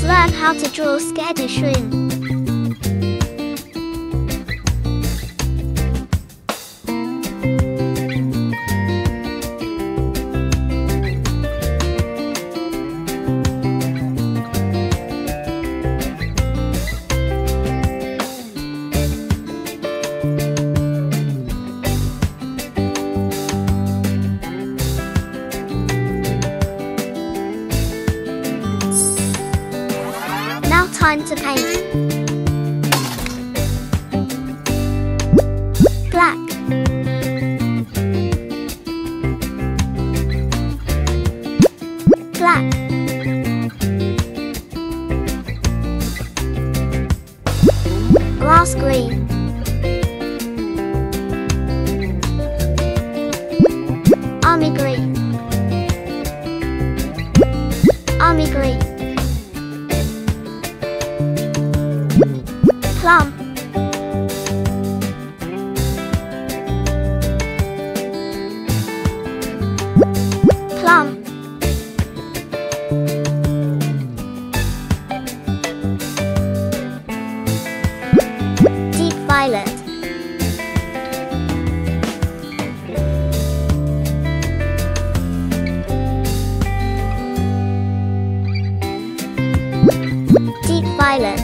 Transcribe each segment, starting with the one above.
learn how to draw Scaredy Shroom. Now time to paint. Black. Black. Grass green. Army green. Army green. Plum. Plum. Deep violet. Deep violet.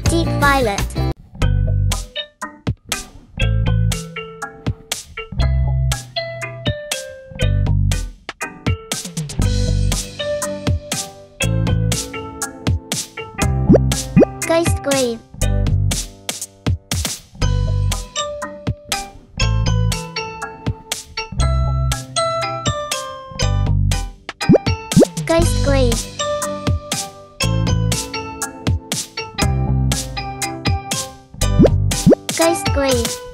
Deep violet. Ghost green. Ghost green. Ghost green.